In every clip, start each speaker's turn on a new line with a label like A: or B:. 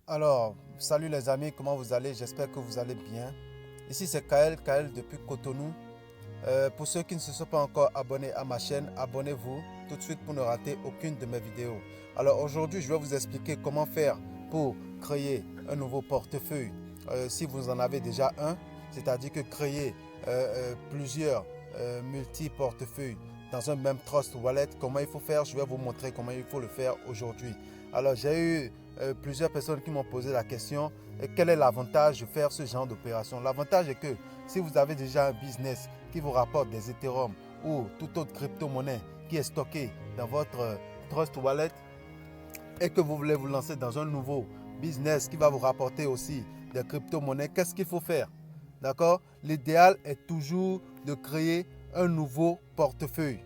A: Alors, salut les amis, comment vous allez? J'espère que vous allez bien. Ici c'est Kael depuis Cotonou. Pour ceux qui ne se sont pas encore abonnés à ma chaîne, abonnez-vous tout de suite pour ne rater aucune de mes vidéos. Alors aujourd'hui, je vais vous expliquer comment faire pour créer un nouveau portefeuille. Si vous en avez déjà un, c'est-à-dire que créer plusieurs multi-portefeuilles dans un même Trust Wallet, comment il faut faire, je vais vous montrer comment il faut le faire aujourd'hui. Alors j'ai eu plusieurs personnes qui m'ont posé la question, quel est l'avantage de faire ce genre d'opération? L'avantage est que si vous avez déjà un business qui vous rapporte des Ethereum ou toute autre crypto-monnaie qui est stockée dans votre Trust Wallet et que vous voulez vous lancer dans un nouveau business qui va vous rapporter aussi des crypto-monnaies, qu'est-ce qu'il faut faire? D'accord? L'idéal est toujours de créer un nouveau portefeuille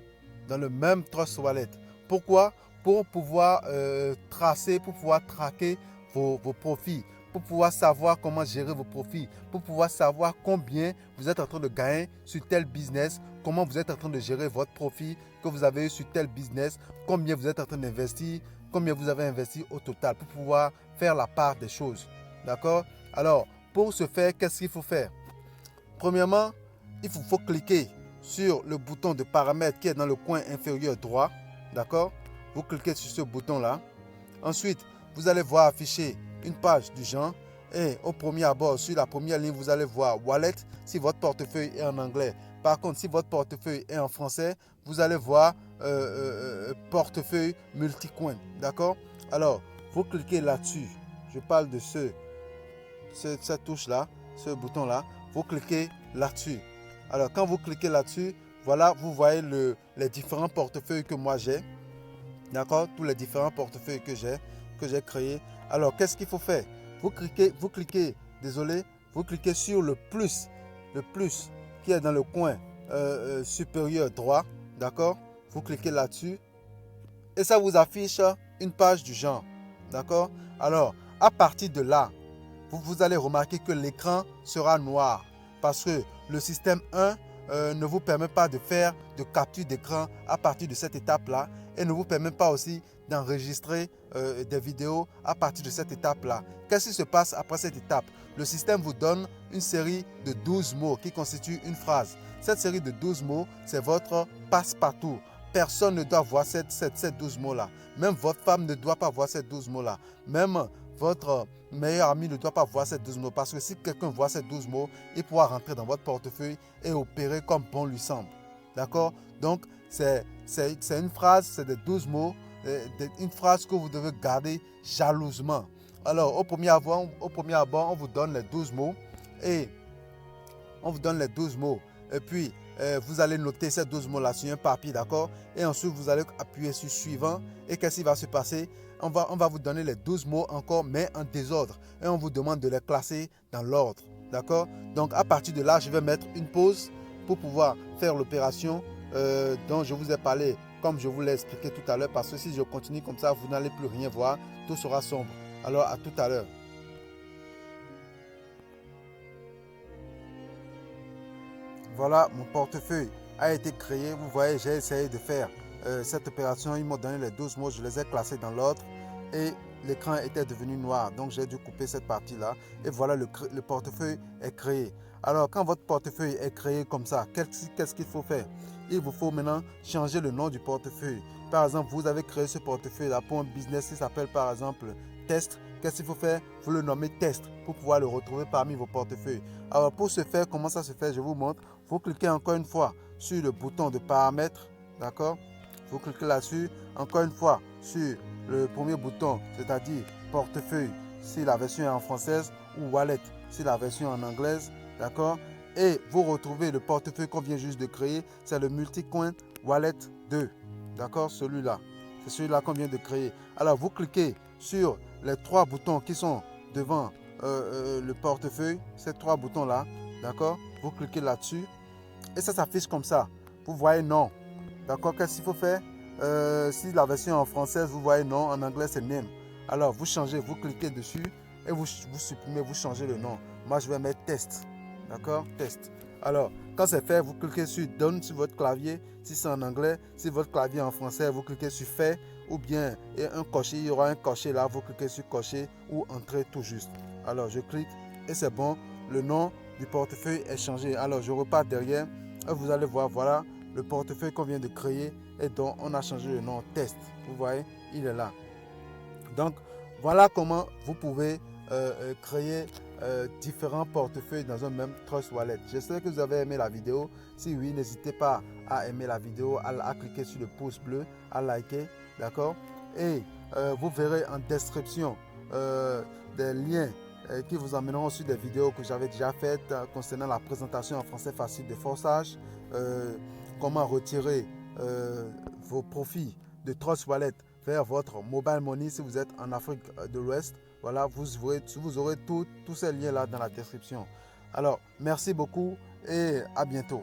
A: dans le même Trust Wallet. Pourquoi? Pour pouvoir tracer, pour pouvoir traquer vos profits, pour pouvoir savoir comment gérer vos profits, pour pouvoir savoir combien vous êtes en train de gagner sur tel business, comment vous êtes en train de gérer votre profit que vous avez eu sur tel business, combien vous êtes en train d'investir, combien vous avez investi au total pour pouvoir faire la part des choses. D'accord? Alors, pour ce faire, qu'est-ce qu'il faut faire? Premièrement, il faut cliquer sur le bouton de paramètres qui est dans le coin inférieur droit. D'accord? Vous cliquez sur ce bouton-là. Ensuite, vous allez voir afficher une page du genre et au premier abord, sur la première ligne, vous allez voir Wallet si votre portefeuille est en anglais. Par contre, si votre portefeuille est en français, vous allez voir portefeuille multicoin. D'accord? Alors, vous cliquez là-dessus. Je parle de cette touche-là, ce bouton-là. Vous cliquez là-dessus. Alors, quand vous cliquez là-dessus, voilà, vous voyez les différents portefeuilles que moi j'ai. D'accord? Tous les différents portefeuilles que j'ai créés. Alors, qu'est-ce qu'il faut faire? Désolé, vous cliquez sur le plus qui est dans le coin supérieur droit. D'accord? Vous cliquez là-dessus et ça vous affiche une page du genre. D'accord? Alors, à partir de là, vous allez remarquer que l'écran sera noir parce que le système 1 ne vous permet pas de faire de capture d'écran à partir de cette étape-là et ne vous permet pas aussi d'enregistrer des vidéos à partir de cette étape-là. Qu'est-ce qui se passe après cette étape? Le système vous donne une série de 12 mots qui constituent une phrase. Cette série de 12 mots, c'est votre passe-partout. Personne ne doit voir ces 12 mots-là. Même votre femme ne doit pas voir ces 12 mots-là. Même votre meilleur ami ne doit pas voir ces 12 mots parce que si quelqu'un voit ces 12 mots, il pourra rentrer dans votre portefeuille et opérer comme bon lui semble. D'accord? Donc, c'est une phrase, c'est des 12 mots, une phrase que vous devez garder jalousement. Alors, au premier abord, on vous donne les 12 mots et on vous donne les 12 mots. Et puis, vous allez noter ces 12 mots-là sur un papier, d'accord? Et ensuite, vous allez appuyer sur suivant. Et qu'est-ce qui va se passer? On va vous donner les 12 mots encore, mais en désordre. Et on vous demande de les classer dans l'ordre, d'accord? Donc, à partir de là, je vais mettre une pause pour pouvoir faire l'opération dont je vous ai parlé, comme je vous l'ai expliqué tout à l'heure, parce que si je continue comme ça, vous n'allez plus rien voir, tout sera sombre. Alors, à tout à l'heure. Voilà, mon portefeuille a été créé. Vous voyez, j'ai essayé de faire cette opération. Ils m'ont donné les 12 mots, je les ai classés dans l'ordre et l'écran était devenu noir. Donc, j'ai dû couper cette partie-là. Et voilà, le portefeuille est créé. Alors, quand votre portefeuille est créé comme ça, qu'est-ce qu'il faut faire? Il vous faut maintenant changer le nom du portefeuille. Par exemple, vous avez créé ce portefeuille-là pour un business qui s'appelle par exemple Test. Qu'est-ce qu'il faut faire? Vous le nommez Test pour pouvoir le retrouver parmi vos portefeuilles. Alors, pour ce faire, comment ça se fait? Je vous montre. Vous cliquez encore une fois sur le bouton de paramètres, d'accord? Vous cliquez là-dessus, encore une fois sur le premier bouton, c'est-à-dire portefeuille si la version est en française ou wallet si la version est en anglaise, d'accord? Et vous retrouvez le portefeuille qu'on vient juste de créer, c'est le Multicoin Wallet 2, d'accord? Celui-là, c'est celui-là qu'on vient de créer. Alors vous cliquez sur les trois boutons qui sont devant le portefeuille, ces trois boutons-là, d'accord? Vous cliquez là-dessus et ça s'affiche comme ça. Vous voyez non. D'accord? Qu'est-ce qu'il faut faire? Si la version en française, vous voyez non, en anglais c'est name. Alors vous changez, vous cliquez dessus et vous supprimez, vous changez le nom. Moi je vais mettre test. D'accord? Test. Alors, quand c'est fait, vous cliquez sur done sur votre clavier si c'est en anglais. Si votre clavier est en français, vous cliquez sur fait ou bien un cocher, il y aura un cocher là, vous cliquez sur cocher ou entrer tout juste. Alors je clique et c'est bon, le nom du portefeuille est changé. Alors je repars derrière et vous allez voir, voilà le portefeuille qu'on vient de créer et dont on a changé le nom test. Vous voyez, il est là. Donc voilà comment vous pouvez créer différents portefeuilles dans un même Trust Wallet. J'espère que vous avez aimé la vidéo. Si oui, n'hésitez pas à aimer la vidéo, à cliquer sur le pouce bleu, à liker, d'accord? Et vous verrez en description des liens qui vous emmèneront sur des vidéos que j'avais déjà faites concernant la présentation en français facile de Forsage, comment retirer vos profits de Trust Wallet vers votre mobile money si vous êtes en Afrique de l'Ouest. Voilà, vous aurez tous ces liens là dans la description. Alors, merci beaucoup et à bientôt.